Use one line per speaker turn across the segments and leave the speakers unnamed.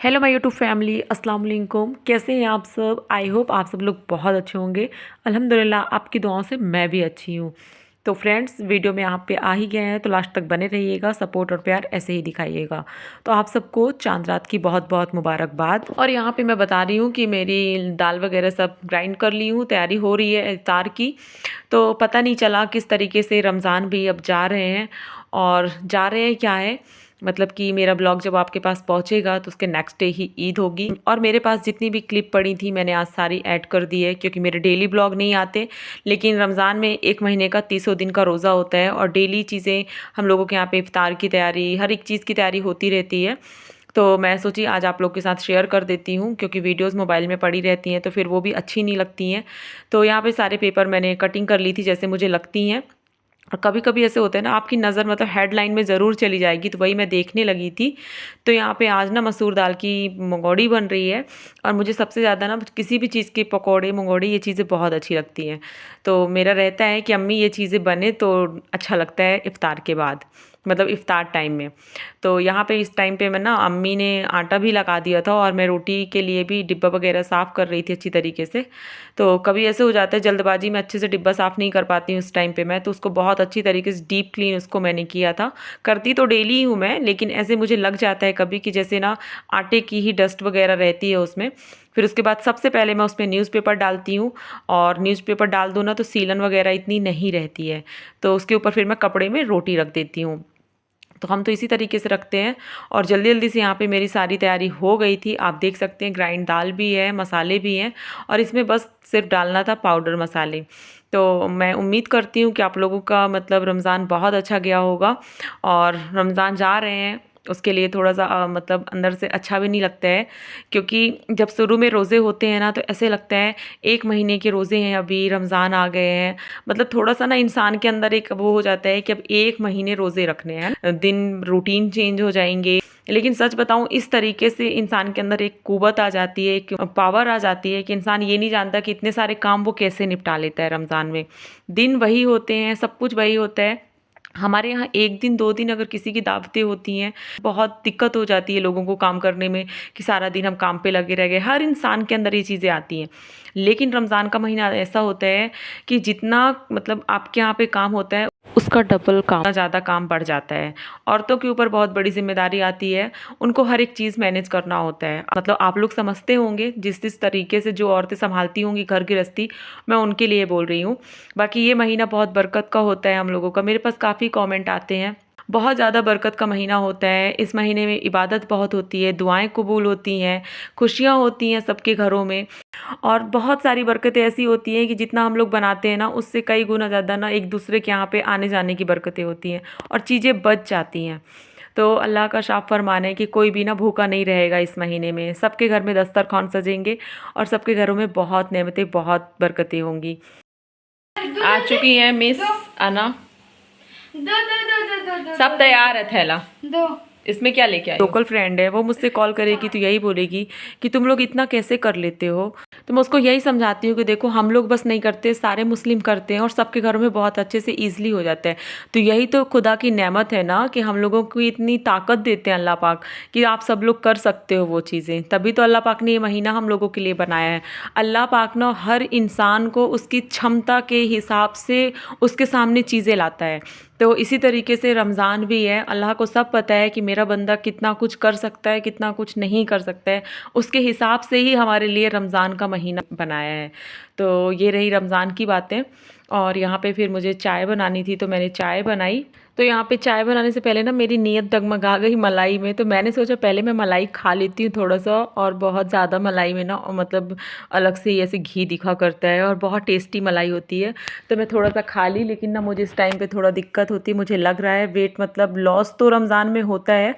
Hello my YouTube family, अस्सलाम वालेकुम। कैसे हैं आप सब? आई होप आप सब लोग बहुत अच्छे होंगे। अल्हम्दुलिल्लाह आपकी दुआओं से मैं भी अच्छी हूँ। तो फ्रेंड्स, वीडियो में आप पे आ ही गए हैं तो लास्ट तक बने रहिएगा, सपोर्ट और प्यार ऐसे ही दिखाइएगा। तो आप सबको चांद रात की बहुत बहुत मुबारकबाद। और यहाँ पे मैं बता रही हूँ कि मेरी दाल वगैरह सब ग्राइंड कर ली हूँ, तैयारी हो रही है इफ्तार की। तो पता नहीं चला किस तरीके से रमज़ान भी अब जा रहे हैं। और जा रहे हैं क्या है, मतलब कि मेरा ब्लॉग जब आपके पास पहुंचेगा तो उसके नेक्स्ट डे ही ईद होगी। और मेरे पास जितनी भी क्लिप पड़ी थी मैंने आज सारी ऐड कर दी है, क्योंकि मेरे डेली ब्लॉग नहीं आते। लेकिन रमज़ान में एक महीने का 30 दिन का रोज़ा होता है और डेली चीज़ें हम लोगों के यहाँ पे इफ्तार की तैयारी, हर एक चीज़ की तैयारी होती रहती है। तो मैं सोची आज आप लोग के साथ शेयर कर देती हूँ, क्योंकि वीडियोस मोबाइल में पड़ी रहती हैं तो फिर वो भी अच्छी नहीं लगती हैं। तो यहाँ पे सारे पेपर मैंने कटिंग कर ली थी जैसे मुझे लगती हैं। और कभी कभी ऐसे होता है ना, आपकी नज़र मतलब हेडलाइन में ज़रूर चली जाएगी, तो वही मैं देखने लगी थी। तो यहाँ पे आज ना मसूर दाल की मंगोड़ी बन रही है। और मुझे सबसे ज़्यादा ना किसी भी चीज़ के पकौड़े मंगोड़ी ये चीज़ें बहुत अच्छी लगती हैं। तो मेरा रहता है कि अम्मी ये चीज़ें बने तो अच्छा लगता है इफ़्तार के बाद, मतलब इफ़्तार टाइम में। तो यहाँ पे इस टाइम पे मैं ना, अम्मी ने आटा भी लगा दिया था और मैं रोटी के लिए भी डिब्बा वगैरह साफ़ कर रही थी अच्छी तरीके से। तो कभी ऐसे हो जाता है जल्दबाजी में अच्छे से डिब्बा साफ़ नहीं कर पाती हूँ उस टाइम पे मैं, तो उसको बहुत अच्छी तरीके से डीप क्लीन उसको मैंने किया था। करती तो डेली ही हूँ मैं, लेकिन ऐसे मुझे लग जाता है कभी कि जैसे ना आटे की ही डस्ट वगैरह रहती है उसमें। फिर उसके बाद सबसे पहले मैं उसमें न्यूज़पेपर डालती हूँ। और न्यूज़पेपर डाल दूँ ना तो सीलन वगैरह इतनी नहीं रहती है। तो उसके ऊपर फिर मैं कपड़े में रोटी रख देती हूँ। तो हम तो इसी तरीके से रखते हैं। और जल्दी जल्दी से यहाँ पे मेरी सारी तैयारी हो गई थी, आप देख सकते हैं। ग्राइंड दाल भी है, मसाले भी हैं, और इसमें बस सिर्फ डालना था पाउडर मसाले। तो मैं उम्मीद करती हूँ कि आप लोगों का मतलब रमज़ान बहुत अच्छा गया होगा। और रमज़ान जा रहे हैं उसके लिए थोड़ा सा मतलब अंदर से अच्छा भी नहीं लगता है, क्योंकि जब शुरू में रोज़े होते हैं ना तो ऐसे लगता है एक महीने के रोज़े हैं, अभी रमज़ान आ गए हैं। मतलब थोड़ा सा ना इंसान के अंदर एक वो हो जाता है कि अब एक महीने रोज़े रखने हैं, दिन रूटीन चेंज हो जाएंगे। लेकिन सच बताऊं, इस तरीके से इंसान के अंदर एक कुव्वत आ जाती है, एक पावर आ जाती है कि इंसान ये नहीं जानता कि इतने सारे काम वो कैसे निपटा लेता है रमज़ान में। दिन वही होते हैं, सब कुछ वही होता है। हमारे यहाँ एक दिन दो दिन अगर किसी की दावतें होती हैं, बहुत दिक्कत हो जाती है लोगों को काम करने में, कि सारा दिन हम काम पे लगे रह गए। हर इंसान के अंदर ये चीज़ें आती हैं। लेकिन रमज़ान का महीना ऐसा होता है कि जितना मतलब आपके यहाँ पे काम होता है उसका डबल काम, ज़्यादा काम बढ़ जाता है। औरतों के ऊपर बहुत बड़ी जिम्मेदारी आती है, उनको हर एक चीज़ मैनेज करना होता है। मतलब आप लोग समझते होंगे जिस जिस तरीके से जो औरतें संभालती होंगी घर गृहस्थी, मैं उनके लिए बोल रही हूँ। बाकी ये महीना बहुत बरकत का होता है हम लोगों का। मेरे पास काफ़ी कमेंट आते हैं, बहुत ज़्यादा बरकत का महीना होता है। इस महीने में इबादत बहुत होती है, दुआएं कबूल होती हैं, खुशियाँ होती हैं सबके घरों में। और बहुत सारी बरकतें ऐसी होती हैं कि जितना हम लोग बनाते हैं ना, उससे कई गुना ज़्यादा ना एक दूसरे के यहाँ पे आने जाने की बरकतें होती हैं और चीज़ें बच जाती हैं। तो अल्लाह का शाफ फरमान है कि कोई भी ना भूखा नहीं रहेगा इस महीने में। सबके घर में दस्तरखान सजेंगे और सबके घरों में बहुत नेमतें, बहुत बरकतें होंगी। आ चुकी हैं मिस अना,
दो दो दो दो दो दो
सब तैयार है थैला।
दो।
इसमें क्या लेके आई? लोकल फ्रेंड है, वो मुझसे कॉल करेगी तो यही बोलेगी कि तुम लोग इतना कैसे कर लेते हो। तो मैं उसको यही समझाती हूँ कि देखो, हम लोग बस नहीं करते, सारे मुस्लिम करते हैं और सबके घरों में बहुत अच्छे से ईजिली हो जाता है। तो यही तो खुदा की नेमत है ना, कि हम लोगों को इतनी ताकत देते हैं अल्लाह पाक, कि आप सब लोग कर सकते हो वो चीज़ें। तभी तो अल्लाह पाक ने ये महीना हम लोगों के लिए बनाया है। अल्लाह पाक ना हर इंसान को उसकी क्षमता के हिसाब से उसके सामने चीज़ें लाता है। तो इसी तरीके से रमज़ान भी है। अल्लाह को सब पता है कि मेरा बंदा कितना कुछ कर सकता है, कितना कुछ नहीं कर सकता है। उसके हिसाब से ही हमारे लिए रमज़ान का महीना बनाया है। तो ये रही रमज़ान की बातें। और यहाँ पे फिर मुझे चाय बनानी थी तो मैंने चाय बनाई। तो यहाँ पे चाय बनाने से पहले ना मेरी नीयत डगमगा गई मलाई में। तो मैंने सोचा पहले मैं मलाई खा लेती हूँ थोड़ा सा, और बहुत ज़्यादा मलाई में ना मतलब अलग से ही ऐसे घी दिखा करता है और बहुत टेस्टी मलाई होती है। तो मैं थोड़ा सा खा ली, लेकिन ना मुझे इस टाइम पे थोड़ा दिक्कत होती है। मुझे लग रहा है वेट मतलब लॉस तो रमज़ान में होता है,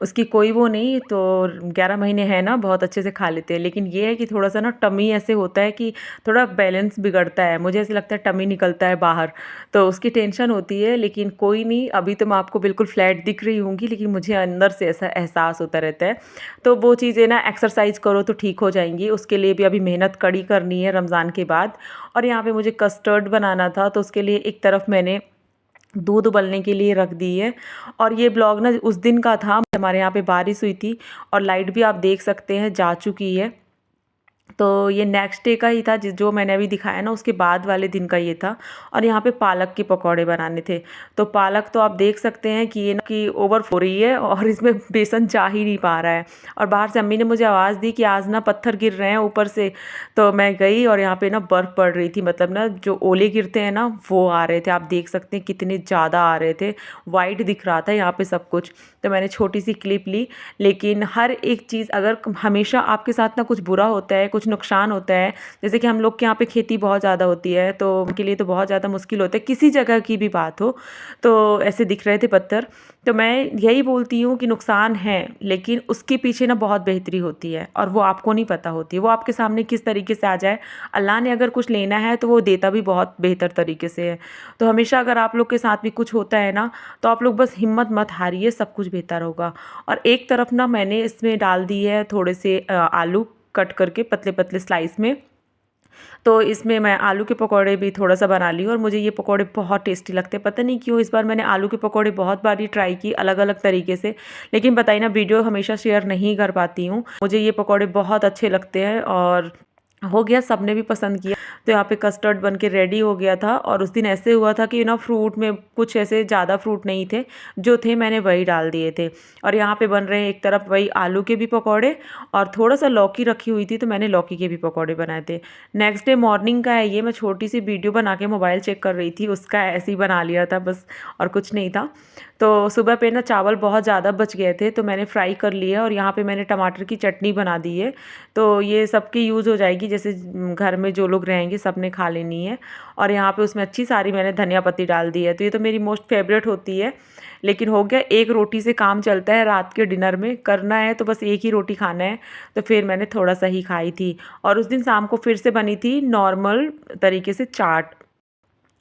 उसकी कोई वो नहीं। तो 11 महीने हैं ना, बहुत अच्छे से खा लेते हैं। लेकिन ये है कि थोड़ा सा ना टमी ऐसे होता है कि थोड़ा बैलेंस बिगड़ता है, मुझे ऐसे लगता है टमी निकलता है बाहर, तो उसकी टेंशन होती है। लेकिन कोई नहीं, अभी तो मैं आपको बिल्कुल फ्लैट दिख रही होंगी, लेकिन मुझे अंदर से ऐसा एहसास होता रहता है। तो वो चीज़ें ना एक्सरसाइज करो तो ठीक हो जाएंगी, उसके लिए भी अभी मेहनत कड़ी करनी है रमज़ान के बाद। और यहाँ पे मुझे कस्टर्ड बनाना था, तो उसके लिए एक तरफ मैंने दूध उबलने के लिए रख दी है। और ये ब्लॉग ना उस दिन का था, हमारे यहाँ पे बारिश हुई थी और लाइट भी आप देख सकते हैं जा चुकी है। तो ये नेक्स्ट डे का ही था, जो मैंने अभी दिखाया ना उसके बाद वाले दिन का ये था। और यहाँ पे पालक के पकौड़े बनाने थे। तो पालक तो आप देख सकते हैं कि ये ना कि ओवर हो रही है और इसमें बेसन जा ही नहीं पा रहा है। और बाहर से अम्मी ने मुझे आवाज़ दी कि आज ना पत्थर गिर रहे हैं ऊपर से। तो मैं गई और यहाँ पे ना बर्फ़ पड़ रही थी, मतलब ना जो ओले गिरते हैं ना वो आ रहे थे। आप देख सकते हैं कितने ज़्यादा आ रहे थे, वाइट दिख रहा था यहाँ पे सब कुछ। तो मैंने छोटी सी क्लिप ली। लेकिन हर एक चीज़, अगर हमेशा आपके साथ ना कुछ बुरा होता है, कुछ नुकसान होता है, जैसे कि हम लोग के यहाँ पे खेती बहुत ज़्यादा होती है तो उनके लिए तो बहुत ज़्यादा मुश्किल होता है, किसी जगह की भी बात हो। तो ऐसे दिख रहे थे पत्थर। तो मैं यही बोलती हूँ कि नुकसान है, लेकिन उसके पीछे ना बहुत बेहतरी होती है और वो आपको नहीं पता होती है, वो आपके सामने किस तरीके से आ जाए। अल्लाह ने अगर कुछ लेना है तो वो देता भी बहुत बेहतर तरीके से है। तो हमेशा अगर आप लोग के साथ भी कुछ होता है ना, तो आप लोग बस हिम्मत मत हारिए, सब कुछ बेहतर होगा। और एक तरफ ना मैंने इसमें डाल दी है थोड़े से आलू कट करके पतले पतले स्लाइस में। तो इसमें मैं आलू के पकौड़े भी थोड़ा सा बना ली और मुझे ये पकौड़े बहुत टेस्टी लगते हैं। पता नहीं क्यों इस बार मैंने आलू के पकौड़े बहुत बार ही ट्राई की अलग अलग तरीके से, लेकिन बताइए ना वीडियो हमेशा शेयर नहीं कर पाती हूँ। मुझे ये पकौड़े बहुत अच्छे लगते हैं और हो गया, सबने भी पसंद किया। तो यहाँ पे कस्टर्ड बन के रेडी हो गया था। और उस दिन ऐसे हुआ था कि ना फ्रूट में कुछ ऐसे ज़्यादा फ्रूट नहीं थे, जो थे मैंने वही डाल दिए थे। और यहाँ पे बन रहे हैं एक तरफ वही आलू के भी पकौड़े और थोड़ा सा लौकी रखी हुई थी तो मैंने लौकी के भी पकौड़े बनाए थे। नेक्स्ट डे मॉर्निंग का है ये, मैं छोटी सी वीडियो बना के मोबाइल चेक कर रही थी, उसका ऐसे ही बना लिया था बस, और कुछ नहीं था। तो सुबह पे ना चावल बहुत ज़्यादा बच गए थे तो मैंने फ्राई कर लिया और यहाँ पे मैंने टमाटर की चटनी बना दी है। तो ये सबकी यूज़ हो जाएगी, जैसे घर में जो लोग रहेंगे सब ने खा लेनी है। और यहाँ पे उसमें अच्छी सारी मैंने धनिया पत्ती डाल दी है। तो ये तो मेरी मोस्ट फेवरेट होती है। लेकिन हो गया, एक रोटी से काम चलता है, रात के डिनर में करना है तो बस एक ही रोटी खाना है। तो फिर मैंने थोड़ा सा ही खाई थी। और उस दिन शाम को फिर से बनी थी नॉर्मल तरीके से चाट।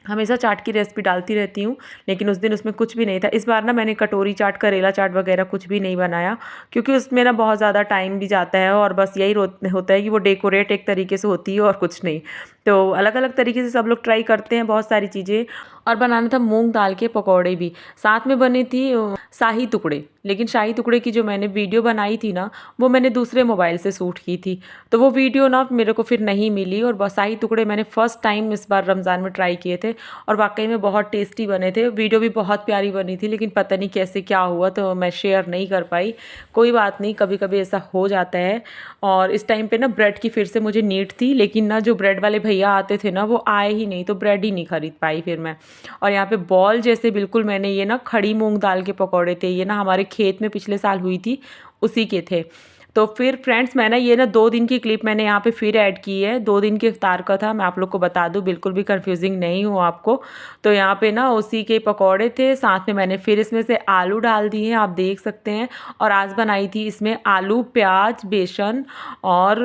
हमेशा चाट की रेसिपी डालती रहती हूँ, लेकिन उस दिन उसमें कुछ भी नहीं था। इस बार ना मैंने कटोरी चाट, करेला चाट वगैरह कुछ भी नहीं बनाया, क्योंकि उसमें ना बहुत ज़्यादा टाइम भी जाता है और बस यही होता है कि वो डेकोरेट एक तरीके से होती है और कुछ नहीं। तो अलग अलग तरीके से सब लोग ट्राई करते हैं बहुत सारी चीज़ें। और बनाना था मूंग दाल के पकौड़े भी, साथ में बनी थी शाही टुकड़े। लेकिन शाही टुकड़े की जो मैंने वीडियो बनाई थी ना, वो मैंने दूसरे मोबाइल से शूट की थी, तो वो वीडियो ना मेरे को फिर नहीं मिली। और बस शाही टुकड़े मैंने फ़र्स्ट टाइम इस बार रमज़ान में ट्राई किए थे और वाकई में बहुत टेस्टी बने थे। वीडियो भी बहुत प्यारी बनी थी, लेकिन पता नहीं कैसे क्या हुआ तो मैं शेयर नहीं कर पाई। कोई बात नहीं, कभी कभी ऐसा हो जाता है। और इस टाइम पे ना ब्रेड की फिर से मुझे नीड थी, लेकिन ना जो ब्रेड वाले भैया आते थे ना वो आए ही नहीं, तो ब्रेड ही नहीं खरीद पाई फिर मैं। और यहाँ पे बॉल जैसे बिल्कुल मैंने ये ना खड़ी मूंग दाल के पकौड़े थे, ये ना हमारे खेत में पिछले साल हुई थी उसी के थे। तो फिर फ्रेंड्स मैं ना ये ना 2 दिन की क्लिप मैंने यहाँ पे फिर ऐड की है। 2 दिन के इफ्तार का था, मैं आप लोग को बता दूँ, बिल्कुल भी कंफ्यूजिंग नहीं हो आपको। तो यहाँ पे ना उसी के पकौड़े थे, साथ में मैंने फिर इसमें से आलू डाल दिए हैं, आप देख सकते हैं। और आज बनाई थी इसमें आलू, प्याज, बेसन और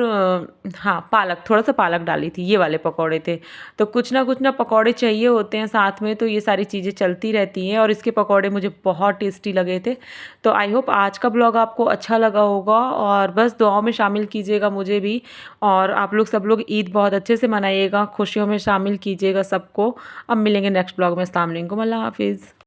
हाँ पालक, थोड़ा सा पालक डाली थी, ये वाले पकौड़े थे। तो कुछ ना पकौड़े चाहिए होते हैं साथ में, तो ये सारी चीज़ें चलती रहती हैं। और इसके पकौड़े मुझे बहुत टेस्टी लगे थे। तो आई होप आज का ब्लॉग आपको अच्छा लगा होगा और बस दुआओं में शामिल कीजिएगा मुझे भी। और आप लोग सब लोग ईद बहुत अच्छे से मनाइएगा, खुशियों में शामिल कीजिएगा सबको। अब मिलेंगे नेक्स्ट ब्लॉग में। अस्सलाम वालेकुम, अल्लाह हाफिज़।